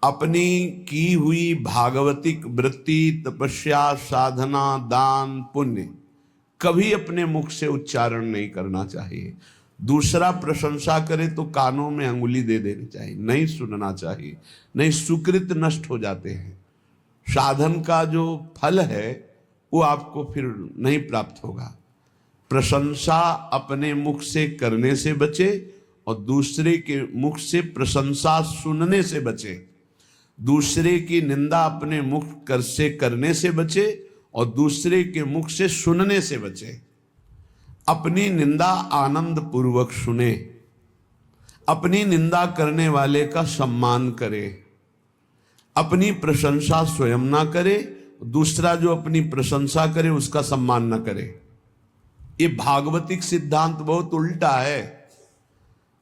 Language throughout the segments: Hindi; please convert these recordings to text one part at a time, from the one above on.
अपनी की हुई भागवतिक वृत्ति, तपस्या, साधना, दान, पुण्य कभी अपने मुख से उच्चारण नहीं करना चाहिए। दूसरा प्रशंसा करे तो कानों में अंगुली दे देनी चाहिए, नहीं सुनना चाहिए, नहीं सुकृत नष्ट हो जाते हैं। साधन का जो फल है वो आपको फिर नहीं प्राप्त होगा। प्रशंसा अपने मुख से करने से बचे और दूसरे के मुख से प्रशंसा सुनने से बचे। दूसरे की निंदा अपने मुख कर से करने से बचे और दूसरे के मुख से सुनने से बचे। अपनी निंदा आनंद पूर्वक सुने, अपनी निंदा करने वाले का सम्मान करे, अपनी प्रशंसा स्वयं ना करे, दूसरा जो अपनी प्रशंसा करे उसका सम्मान ना करे। ये भागवतिक सिद्धांत बहुत उल्टा है,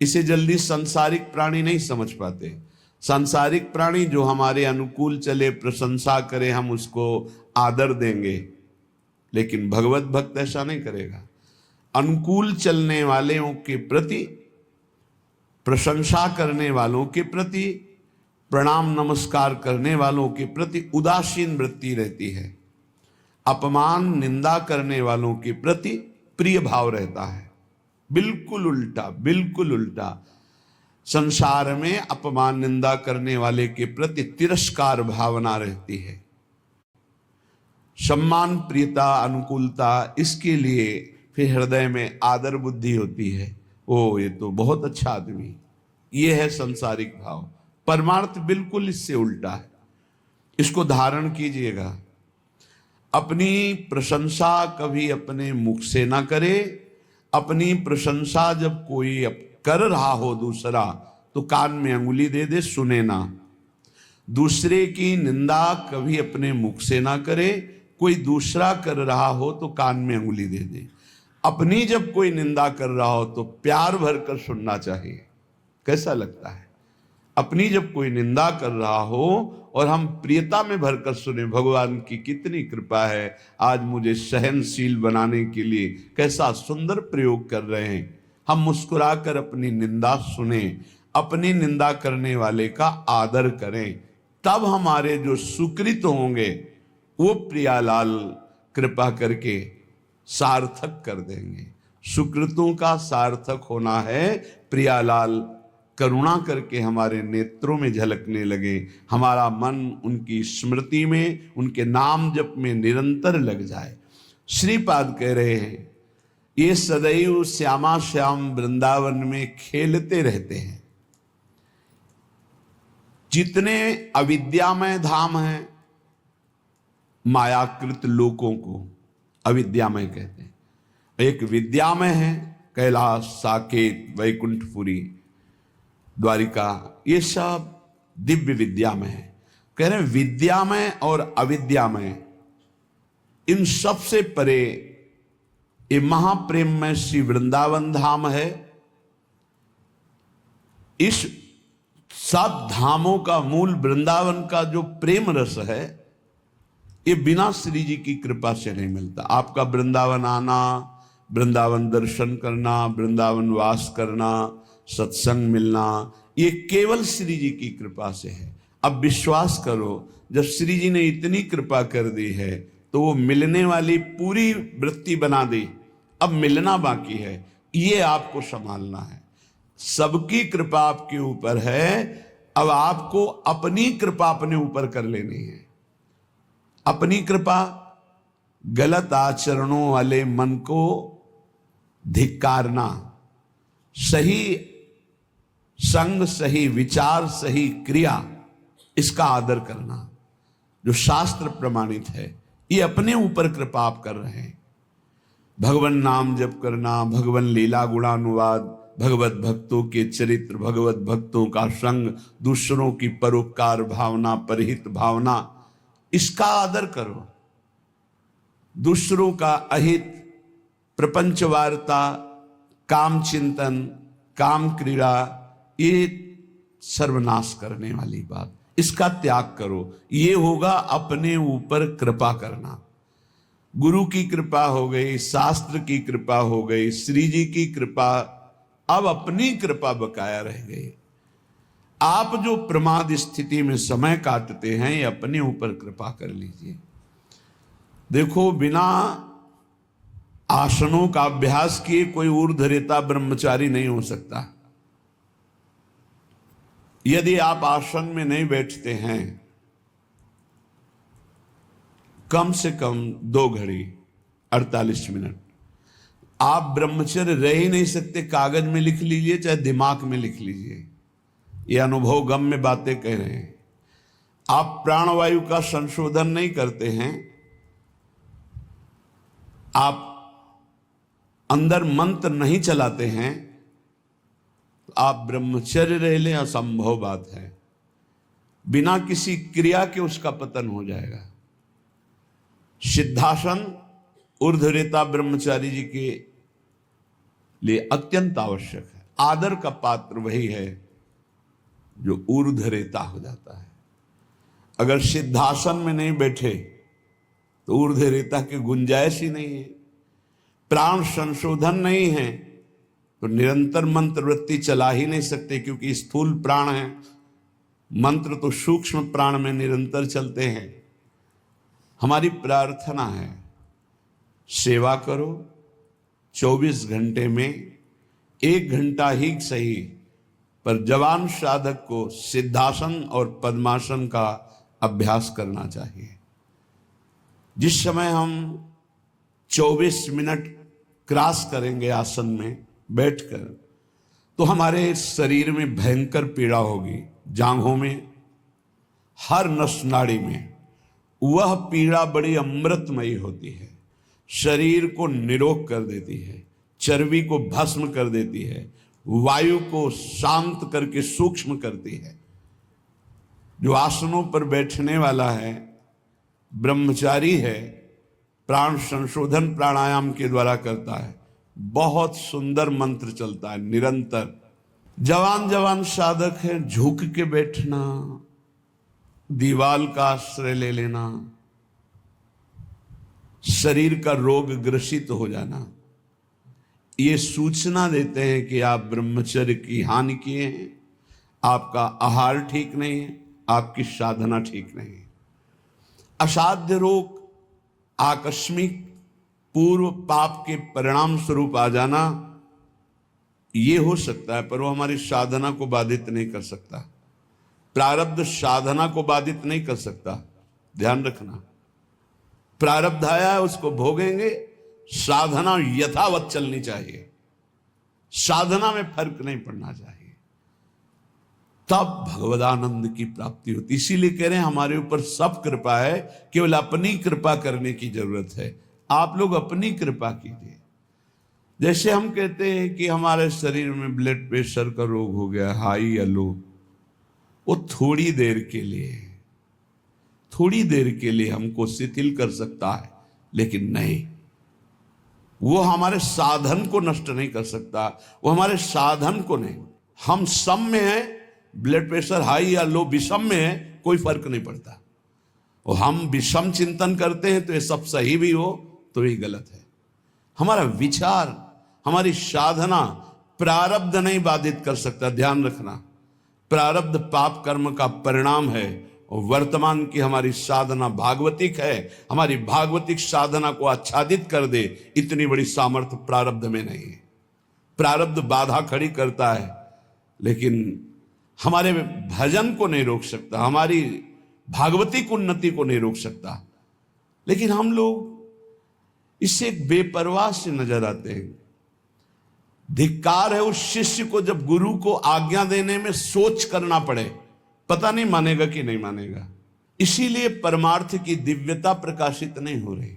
इसे जल्दी सांसारिक प्राणी नहीं समझ पाते। सांसारिक प्राणी जो हमारे अनुकूल चले, प्रशंसा करे, हम उसको आदर देंगे, लेकिन भगवत भक्त ऐसा नहीं करेगा। अनुकूल चलने वालों के प्रति, प्रशंसा करने वालों के प्रति, प्रणाम नमस्कार करने वालों के प्रति उदासीन वृत्ति रहती है। अपमान निंदा करने वालों के प्रति प्रिय भाव रहता है। बिल्कुल उल्टा, बिल्कुल उल्टा। संसार में अपमान निंदा करने वाले के प्रति तिरस्कार भावना रहती है। सम्मान, प्रियता, अनुकूलता, इसके लिए फिर हृदय में आदर बुद्धि होती है। ओ ये तो बहुत अच्छा आदमी, ये है संसारिक भाव। परमार्थ बिल्कुल इससे उल्टा है, इसको धारण कीजिएगा। अपनी प्रशंसा कभी अपने मुख से ना करे। अपनी प्रशंसा जब कोई कर रहा हो दूसरा, तो कान में अंगुली दे दे, सुने ना। दूसरे की निंदा कभी अपने मुख से ना करे। कोई दूसरा कर रहा हो तो कान में अंगुली दे दे। अपनी जब कोई निंदा कर रहा हो तो प्यार भरकर सुनना चाहिए। कैसा लगता है? अपनी जब कोई निंदा कर रहा हो और हम प्रियता में भरकर सुने, भगवान की कितनी कृपा है, आज मुझे सहनशील बनाने के लिए कैसा सुंदर प्रयोग कर रहे हैं। हम मुस्कुराकर अपनी निंदा सुने, अपनी निंदा करने वाले का आदर करें, तब हमारे जो सुकृत होंगे वो प्रियालाल कृपा करके सार्थक कर देंगे। सुकृतों का सार्थक होना है प्रियालाल करुणा करके हमारे नेत्रों में झलकने लगे, हमारा मन उनकी स्मृति में, उनके नाम जप में निरंतर लग जाए। श्रीपाद कह रहे हैं, ये सदैव श्यामा श्याम वृंदावन में खेलते रहते हैं। जितने अविद्यामय धाम हैं, मायाकृत लोकों को अविद्यामय कहते हैं। एक विद्यामय है, कैलाश, साकेत, वैकुंठपुरी, द्वारिका, ये सब दिव्य विद्यामय है। कह रहे हैं विद्यामय और अविद्यामय, इन सब से परे ये महाप्रेममय श्री वृंदावन धाम है। इस सब धामों का मूल वृंदावन का जो प्रेम रस है, ये बिना श्री जी की कृपा से नहीं मिलता। आपका वृंदावन आना, वृंदावन दर्शन करना, वृंदावन वास करना, सत्संग मिलना, ये केवल श्री जी की कृपा से है। अब विश्वास करो, जब श्री जी ने इतनी कृपा कर दी है तो वो मिलने वाली पूरी वृत्ति बना दी, अब मिलना बाकी है, ये आपको संभालना है। सबकी कृपा आपके ऊपर है, अब आपको अपनी कृपा अपने ऊपर कर लेनी है। अपनी कृपा, गलत आचरणों वाले मन को धिक्कारना, सही संग, सही विचार, सही क्रिया, इसका आदर करना, जो शास्त्र प्रमाणित है, ये अपने ऊपर कृपा आप कर रहे हैं। भगवान नाम जप करना, भगवान लीला गुणानुवाद, भगवत भक्तों के चरित्र, भगवत भक्तों का संग, दूसरों की परोपकार भावना, परहित भावना, इसका आदर करो। दूसरों का अहित, प्रपंच वार्ता, काम चिंतन, काम क्रीड़ा, ये सर्वनाश करने वाली बात, इसका त्याग करो। ये होगा अपने ऊपर कृपा करना। गुरु की कृपा हो गई, शास्त्र की कृपा हो गई, श्री जी की कृपा, अब अपनी कृपा बकाया रह गई। आप जो प्रमाद स्थिति में समय काटते हैं, ये अपने ऊपर कृपा कर लीजिए। देखो, बिना आसनों का अभ्यास किए कोई ऊर्ध्वरेता ब्रह्मचारी नहीं हो सकता। यदि आप आसन में नहीं बैठते हैं कम से कम 2 घड़ी 48 मिनट, आप ब्रह्मचर्य रह ही नहीं सकते। कागज में लिख लीजिए चाहे दिमाग में लिख लीजिए, ये अनुभव गम में बातें कह रहे हैं। आप प्राणवायु का संशोधन नहीं करते हैं, आप अंदर मंत्र नहीं चलाते हैं, तो आप ब्रह्मचर्य रह लें असंभव बात है। बिना किसी क्रिया के उसका पतन हो जाएगा। सिद्धासन ऊर्ध्वरेता ब्रह्मचारी जी के लिए अत्यंत आवश्यक है। आदर का पात्र वही है जो ऊर्ध्वरेता हो जाता है। अगर सिद्धासन में नहीं बैठे तो ऊर्ध्वरेता की गुंजाइश ही नहीं है। प्राण संशोधन नहीं है तो निरंतर मंत्र वृत्ति चला ही नहीं सकते, क्योंकि स्थूल प्राण है, मंत्र तो सूक्ष्म प्राण में निरंतर चलते हैं। हमारी प्रार्थना है, सेवा करो, 24 घंटे में 1 घंटा ही सही, पर जवान साधक को सिद्धासन और पद्मासन का अभ्यास करना चाहिए। जिस समय हम 24 मिनट क्रॉस करेंगे आसन में बैठकर, तो हमारे शरीर में भयंकर पीड़ा होगी, जांघों में, हर नस नाड़ी में। वह पीड़ा बड़ी अमृतमयी होती है, शरीर को निरोग कर देती है, चर्बी को भस्म कर देती है, वायु को शांत करके सूक्ष्म करती है। जो आसनों पर बैठने वाला है, ब्रह्मचारी है, प्राण संशोधन प्राणायाम के द्वारा करता है, बहुत सुंदर मंत्र चलता है निरंतर। जवान जवान साधक है, झुक के बैठना, दीवाल का आश्रय ले लेना, शरीर का रोग ग्रसित हो जाना, ये सूचना देते हैं कि आप ब्रह्मचर्य की हानि किए हैं, आपका आहार ठीक नहीं है, आपकी साधना ठीक नहीं है। असाध्य रोग, आकस्मिक पूर्व पाप के परिणाम स्वरूप आ जाना, ये हो सकता है, पर वो हमारी साधना को बाधित नहीं कर सकता। प्रारब्ध साधना को बाधित नहीं कर सकता, ध्यान रखना। प्रारब्ध आया है, उसको भोगेंगे, साधना यथावत चलनी चाहिए, साधना में फर्क नहीं पड़ना चाहिए, तब भगवदानंद की प्राप्ति होती। इसीलिए कह रहे हैं हमारे ऊपर सब कृपा है, केवल अपनी कृपा करने की जरूरत है। आप लोग अपनी कृपा कीजिए। जैसे हम कहते हैं कि हमारे शरीर में ब्लड प्रेशर का रोग हो गया, हाई या लो, वो थोड़ी देर के लिए हमको शिथिल कर सकता है, लेकिन नहीं, वो हमारे साधन को नष्ट नहीं कर सकता, वो हमारे साधन को नहीं। हम सम में हैं, ब्लड प्रेशर हाई या लो, विषम में है, कोई फर्क नहीं पड़ता। और हम विषम चिंतन करते हैं तो ये सब सही भी हो तो ये गलत है। हमारा विचार, हमारी साधना प्रारब्ध नहीं बाधित कर सकता, ध्यान रखना। प्रारब्ध पाप कर्म का परिणाम है, और वर्तमान की हमारी साधना भागवतिक है। हमारी भागवतिक साधना को आच्छादित कर दे, इतनी बड़ी सामर्थ्य प्रारब्ध में नहीं है। प्रारब्ध बाधा खड़ी करता है, लेकिन हमारे भजन को नहीं रोक सकता, हमारी भागवतिक उन्नति को नहीं रोक सकता। लेकिन हम लोग इससे एक बेपरवाह से नजर आते हैं। धिक्कार है उस शिष्य को जब गुरु को आज्ञा देने में सोच करना पड़े, पता नहीं मानेगा कि नहीं मानेगा। इसीलिए परमार्थ की दिव्यता प्रकाशित नहीं हो रही।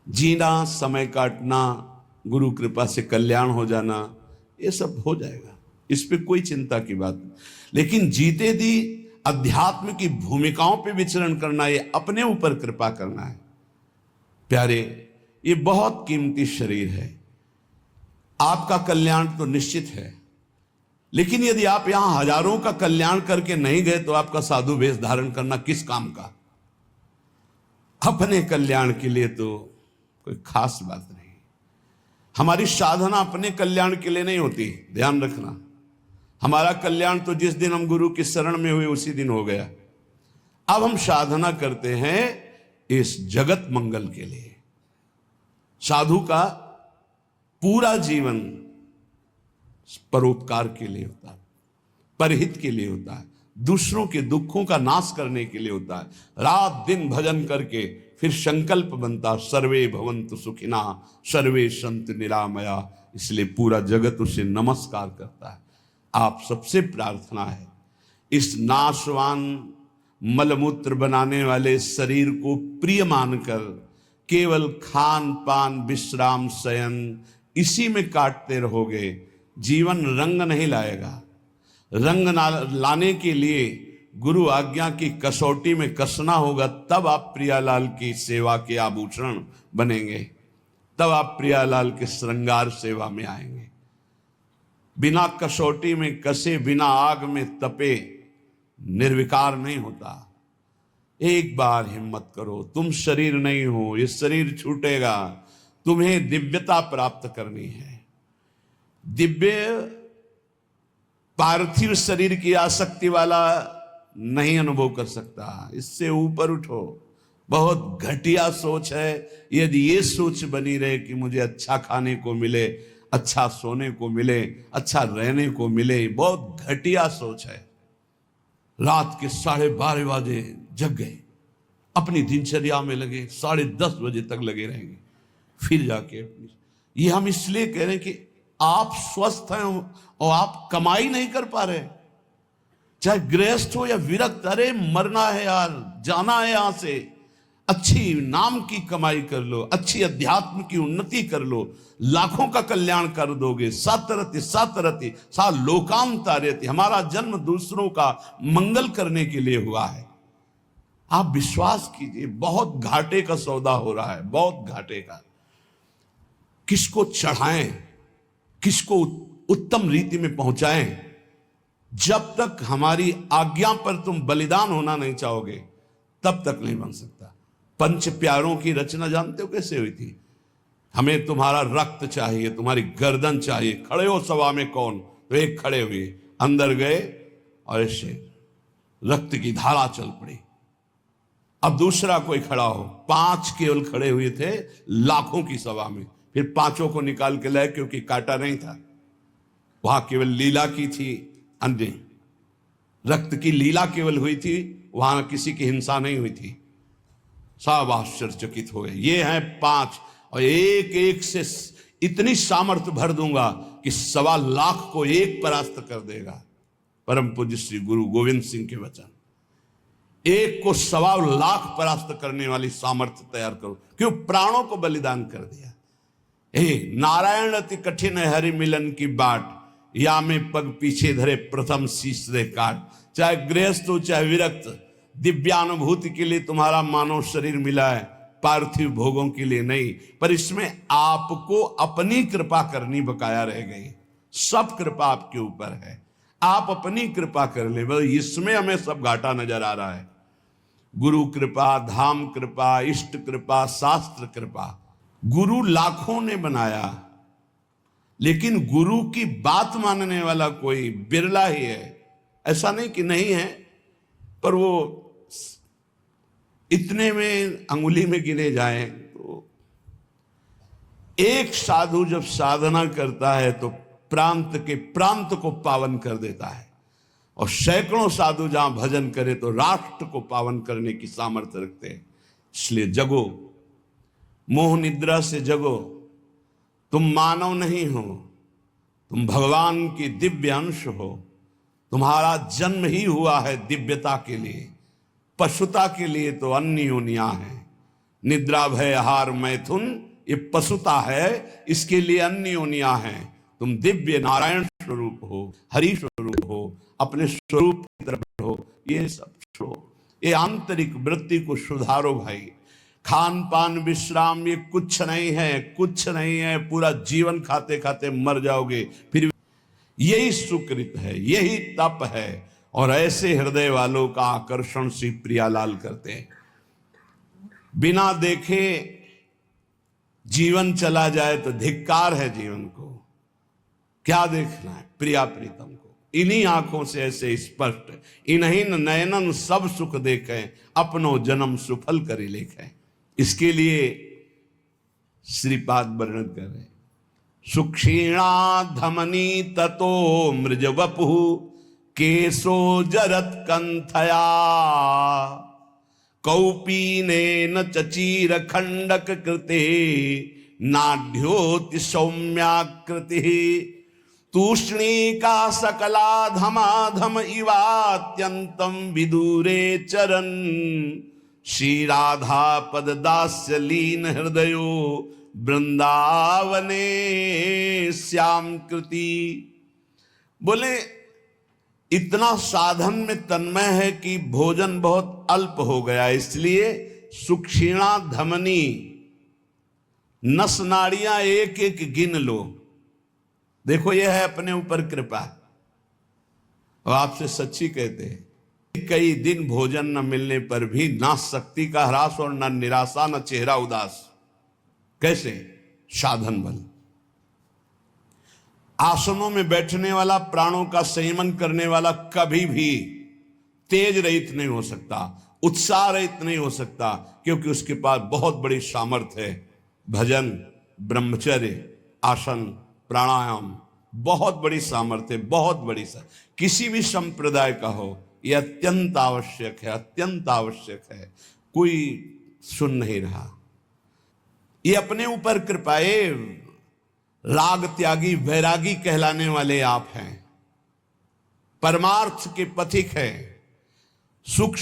जीना, समय काटना, गुरु कृपा से कल्याण हो जाना, ये सब हो जाएगा, इस पे कोई चिंता की बात नहीं। लेकिन जीते दी अध्यात्म की भूमिकाओं पे विचरण करना, ये अपने ऊपर कृपा करना है। प्यारे, ये बहुत कीमती शरीर है, आपका कल्याण तो निश्चित है, लेकिन यदि आप यहां हजारों का कल्याण करके नहीं गए तो आपका साधु वेश धारण करना किस काम का? अपने कल्याण के लिए तो कोई खास बात नहीं। हमारी साधना अपने कल्याण के लिए नहीं होती, ध्यान रखना। हमारा कल्याण तो जिस दिन हम गुरु की शरण में हुए उसी दिन हो गया। अब हम साधना करते हैं इस जगत मंगल के लिए। साधु का पूरा जीवन परोपकार के लिए होता है, परहित के लिए होता है, दूसरों के दुखों का नाश करने के लिए होता है। रात दिन भजन करके फिर संकल्प बनता सर्वे भवन्तु सुखिना सर्वे सन्तु निरामया। इसलिए पूरा जगत उसे नमस्कार करता है। आप सबसे प्रार्थना है इस नाशवान मलमूत्र बनाने वाले शरीर को प्रिय मानकर केवल खान पान विश्राम शयन इसी में काटते रहोगे, जीवन रंग नहीं लाएगा। रंग लाने के लिए गुरु आज्ञा की कसौटी में कसना होगा, तब आप प्रियालाल की सेवा के आभूषण बनेंगे, तब आप प्रियालाल के श्रृंगार सेवा में आएंगे। बिना कसौटी में कसे, बिना आग में तपे निर्विकार नहीं होता। एक बार हिम्मत करो, तुम शरीर नहीं हो, ये शरीर छूटेगा, तुम्हें दिव्यता प्राप्त करनी है। दिव्य पार्थिव शरीर की आसक्ति वाला नहीं अनुभव कर सकता, इससे ऊपर उठो। बहुत घटिया सोच है यदि ये सोच बनी रहे कि मुझे अच्छा खाने को मिले, अच्छा सोने को मिले, अच्छा रहने को मिले। बहुत घटिया सोच है। रात के 12:30 बजे जग गए, अपनी दिनचर्या में लगे, 10:30 बजे तक लगे रहेंगे, फिर जाके ये हम इसलिए कह रहे हैं कि आप स्वस्थ हैं और आप कमाई नहीं कर पा रहे, चाहे गृहस्थ हो या विरक्त। अरे मरना है यार, जाना है यहां से। अच्छी नाम की कमाई कर लो, अच्छी अध्यात्म की उन्नति कर लो, लाखों का कल्याण कर दोगे। सातरति सातरति सा लोकांतारयति। हमारा जन्म दूसरों का मंगल करने के लिए हुआ है। आप विश्वास कीजिए, बहुत घाटे का सौदा हो रहा है, बहुत घाटे का। किसको चढ़ाएं, किसको उत्तम रीति में पहुंचाएं, जब तक हमारी आज्ञा पर तुम बलिदान होना नहीं चाहोगे तब तक नहीं बन सकता। पंच प्यारों की रचना जानते हो कैसे हुई थी? हमें तुम्हारा रक्त चाहिए, तुम्हारी गर्दन चाहिए, खड़े हो सभा में कौन? तो एक खड़े हुए, अंदर गए और ऐसे रक्त की धारा चल पड़ी। अब दूसरा कोई खड़ा हो, 5 केवल खड़े हुए थे लाखों की सभा में। फिर 5 को निकाल के लाए, क्योंकि काटा नहीं था, वहां केवल लीला की थी, अन्य रक्त की लीला केवल हुई थी, वहां किसी की हिंसा नहीं हुई थी। सब आश्चर्यचकित हो गए। ये हैं 5 और एक एक से इतनी सामर्थ्य भर दूंगा कि 1.25 लाख को एक परास्त कर देगा। परम पूज्य श्री गुरु गोविंद सिंह के वचन। एक को 1.25 लाख परास्त करने वाली सामर्थ्य तैयार करो, क्यों? प्राणों को बलिदान कर दिया। नारायण अति कठिन है हरि मिलन की बाट, या में पग पीछे धरे प्रथम शीश दे काट। चाहे गृहस्थ हो चाहे विरक्त, दिव्यानुभूति के लिए तुम्हारा मानव शरीर मिला है, पार्थिव भोगों के लिए नहीं। पर इसमें आपको अपनी कृपा करनी बकाया रह गई। सब कृपा आपके ऊपर है, आप अपनी कृपा कर ले। बस इसमें हमें सब घाटा नजर आ रहा है। गुरु कृपा, धाम कृपा, इष्ट कृपा, शास्त्र कृपा। गुरु लाखों ने बनाया, लेकिन गुरु की बात मानने वाला कोई बिरला ही है। ऐसा नहीं कि नहीं है, पर वो इतने में अंगुली में गिने जाए। तो एक साधु जब साधना करता है तो प्रांत के प्रांत को पावन कर देता है, और सैकड़ों साधु जहां भजन करे तो राष्ट्र को पावन करने की सामर्थ्य रखते हैं। इसलिए जगो, मोह निद्रा से जगो। तुम मानव नहीं हो, तुम भगवान की दिव्य अंश हो। तुम्हारा जन्म ही हुआ है दिव्यता के लिए, पशुता के लिए तो अन्य योनियां हैं। निद्रा भय आहार मैथुन ये पशुता है, इसके लिए अन्य योनियां हैं। तुम दिव्य नारायण स्वरूप हो, हरि स्वरूप हो, अपने स्वरूप की तरफ हो। ये सब छोड़ो, ये आंतरिक वृत्ति को सुधारो भाई। खान पान विश्राम ये कुछ नहीं है, कुछ नहीं है। पूरा जीवन खाते खाते मर जाओगे, फिर यही सुकृत है, यही तप है। और ऐसे हृदय वालों का आकर्षण श्री प्रियालाल करते हैं। बिना देखे जीवन चला जाए तो धिक्कार है जीवन को। क्या देखना है? प्रिया प्रीतम को। इन्हीं आंखों से ऐसे स्पष्ट, इन्हीं नयनन सब सुख देखें, अपनो जन्म सुफल करी लेखें। इसके लिए श्रीपाद वर्णन कर रहे हैं, सुक्षीणा धमनी ततो मृज वपु केशो जरत कंथया कौपीनेन चचीर खंडक कृते नाढ्योति सौम्याकृति तूष्णीका सकला धमाधम इवात्यंतम विदूरे चरन श्री राधा पद दास्य लीन हृदयो वृंदावने श्याम कृति। बोले इतना साधन में तन्मय है कि भोजन बहुत अल्प हो गया, इसलिए सुक्षीणा धमनी, नस नाड़ियां एक एक गिन लो। देखो यह है अपने ऊपर कृपा। और आपसे सच्ची कहते हैं, कई दिन भोजन न मिलने पर भी ना शक्ति का ह्रास और न निराशा न चेहरा उदास। कैसे? साधन बल। आसनों में बैठने वाला, प्राणों का संयमन करने वाला कभी भी तेज रहित नहीं हो सकता, उत्साह रहित नहीं हो सकता, क्योंकि उसके पास बहुत बड़ी सामर्थ्य है। भजन, ब्रह्मचर्य, आसन, प्राणायाम, बहुत बड़ी सामर्थ्य, बहुत बड़ी किसी भी संप्रदाय का हो, यह अत्यंत आवश्यक है, अत्यंत आवश्यक है। कोई सुन नहीं रहा। ये अपने ऊपर कृपाए राग त्यागी वैरागी कहलाने वाले आप हैं, परमार्थ के पथिक हैं। सुख